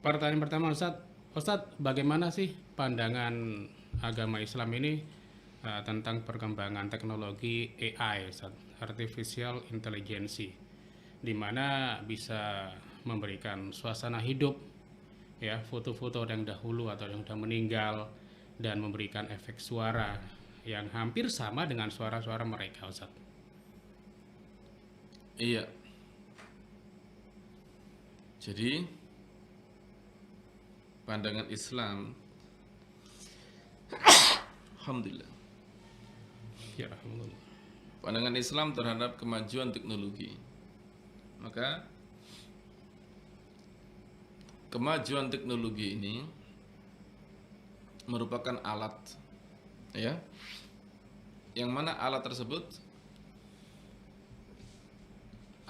Pertanyaan pertama Ustadz, bagaimana sih pandangan agama Islam ini tentang perkembangan teknologi AI, Ustadz, Artificial Intelligence, di mana bisa memberikan suasana hidup, ya, foto-foto yang dahulu atau yang sudah meninggal, dan memberikan efek suara yang hampir sama dengan suara-suara mereka, Ustadz. Iya, jadi pandangan Islam, alhamdulillah, Ya, Alhamdulillah. pandangan Islam terhadap kemajuan teknologi. Maka kemajuan teknologi ini merupakan alat, ya, yang mana alat tersebut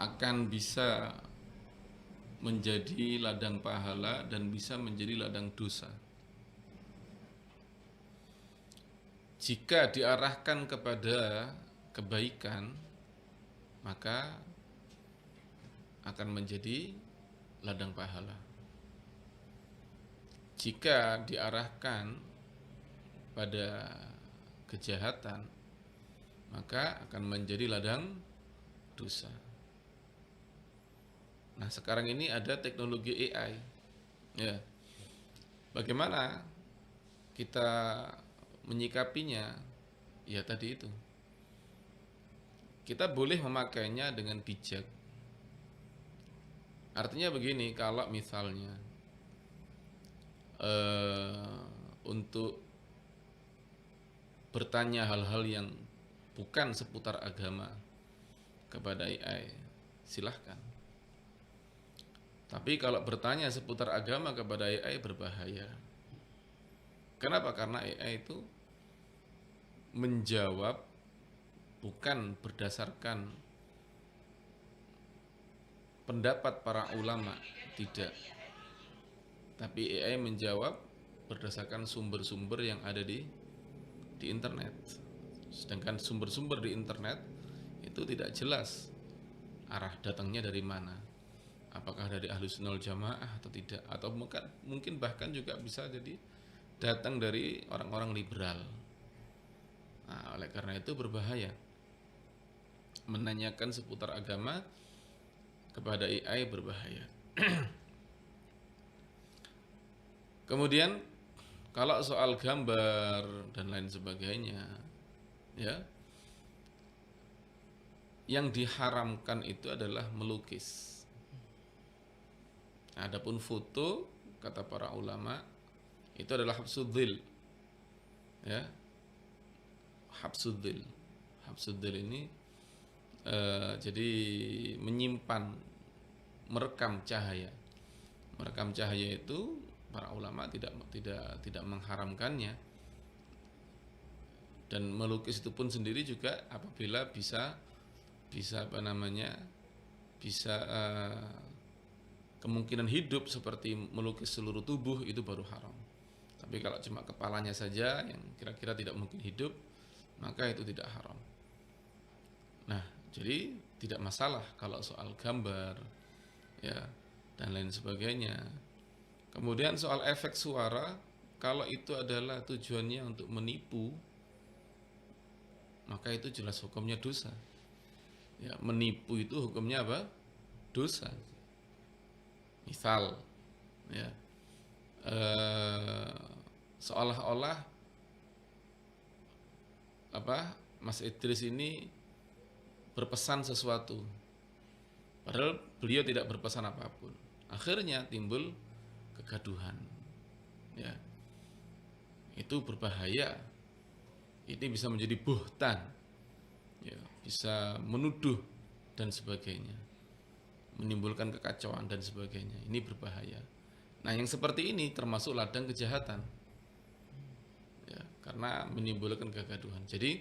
akan bisa menjadi ladang pahala dan bisa menjadi ladang dosa jika diarahkan kepada kebaikan, maka akan menjadi ladang pahala. Jika diarahkan pada kejahatan, maka akan menjadi ladang dosa. Nah, sekarang ini ada teknologi AI. Ya. Bagaimana kita menyikapinya? Ya tadi itu. Kita boleh memakainya dengan bijak. Artinya begini, kalau misalnya untuk bertanya hal-hal yang bukan seputar agama kepada AI, silahkan. Tapi kalau bertanya seputar agama kepada AI berbahaya. Kenapa? Karena AI itu menjawab bukan berdasarkan pendapat para ulama, tidak. Tapi AI menjawab berdasarkan sumber-sumber yang ada di internet. Sedangkan sumber-sumber di internet itu tidak jelas arah datangnya dari mana. Apakah dari Ahlus Sunnah wal Jamaah atau tidak, atau mungkin bahkan juga bisa jadi datang dari orang-orang liberal. Nah, oleh karena itu berbahaya menanyakan seputar agama kepada AI, berbahaya. Kemudian kalau soal gambar dan lain sebagainya, ya, yang diharamkan itu adalah melukis. Adapun foto, kata para ulama, itu adalah habsudzil, ya, habsudzil. Habsudzil ini jadi menyimpan, merekam cahaya. Merekam cahaya itu para ulama tidak mengharamkannya. Dan melukis itu pun sendiri juga apabila bisa apa namanya, bisa kemungkinan hidup seperti melukis seluruh tubuh, itu baru haram. Tapi kalau cuma kepalanya saja yang kira-kira tidak mungkin hidup, maka itu tidak haram. Nah, jadi tidak masalah kalau soal gambar, ya, dan lain sebagainya. Kemudian soal efek suara, kalau itu adalah tujuannya untuk menipu, maka itu jelas hukumnya dosa. Ya, menipu itu hukumnya apa? Dosa. Misal, ya, seolah-olah apa, Mas Idris ini berpesan sesuatu, padahal beliau tidak berpesan apapun. Akhirnya timbul kegaduhan, ya, itu berbahaya. Ini bisa menjadi buhtan, ya, bisa menuduh dan sebagainya, menimbulkan kekacauan dan sebagainya. Ini berbahaya. Nah, yang seperti ini termasuk ladang kejahatan, ya, karena menimbulkan kegaduhan. Jadi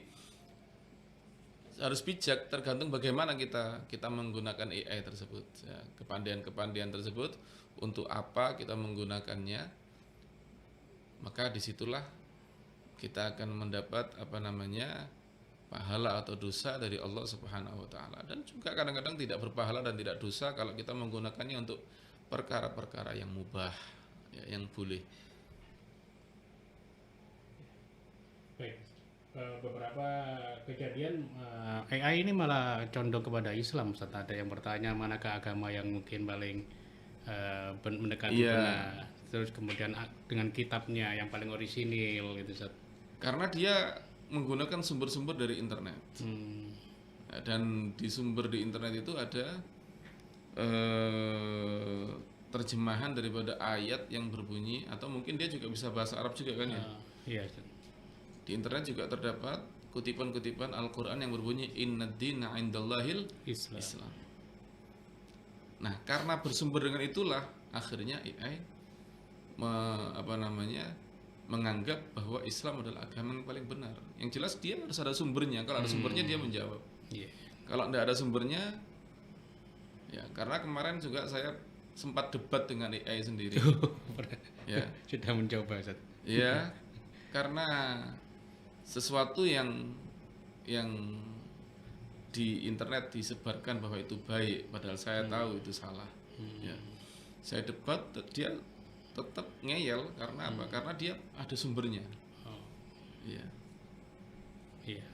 harus bijak, tergantung bagaimana kita menggunakan AI tersebut, ya, kepandaian tersebut untuk apa kita menggunakannya, maka disitulah kita akan mendapat apa namanya, pahala atau dosa dari Allah Subhanahu wa taala. Dan juga kadang-kadang tidak berpahala dan tidak dosa kalau kita menggunakannya untuk perkara-perkara yang mubah, ya, yang boleh. Baik. Beberapa kejadian AI ini malah condong kepada Islam. Ustaz, ada yang bertanya manakah agama yang mungkin paling mendekati Iya. benar. Terus kemudian dengan kitabnya yang paling orisinil gitu, Ustaz. Karena dia menggunakan sumber-sumber dari internet. Nah, dan di sumber di internet itu ada terjemahan daripada ayat yang berbunyi, atau mungkin dia juga bisa bahasa Arab juga kan ya. Iya, Ustaz. Di internet juga terdapat kutipan-kutipan Al-Quran yang berbunyi Inna dina indallahil Islam. Islam. Nah, karena bersumber dengan itulah akhirnya AI menganggap bahwa Islam adalah agama yang paling benar. Yang jelas dia harus ada sumbernya. Kalau ada sumbernya dia menjawab. Iya. Kalau tidak ada sumbernya, ya karena kemarin juga saya sempat debat dengan AI sendiri. Ya, Sudah mencoba, Ustaz. ya, karena sesuatu yang di internet disebarkan bahwa itu baik, padahal saya tahu itu salah. Ya, saya debat, dia tetap ngeyel karena apa? Karena dia ada sumbernya. Oh, Ya. iya.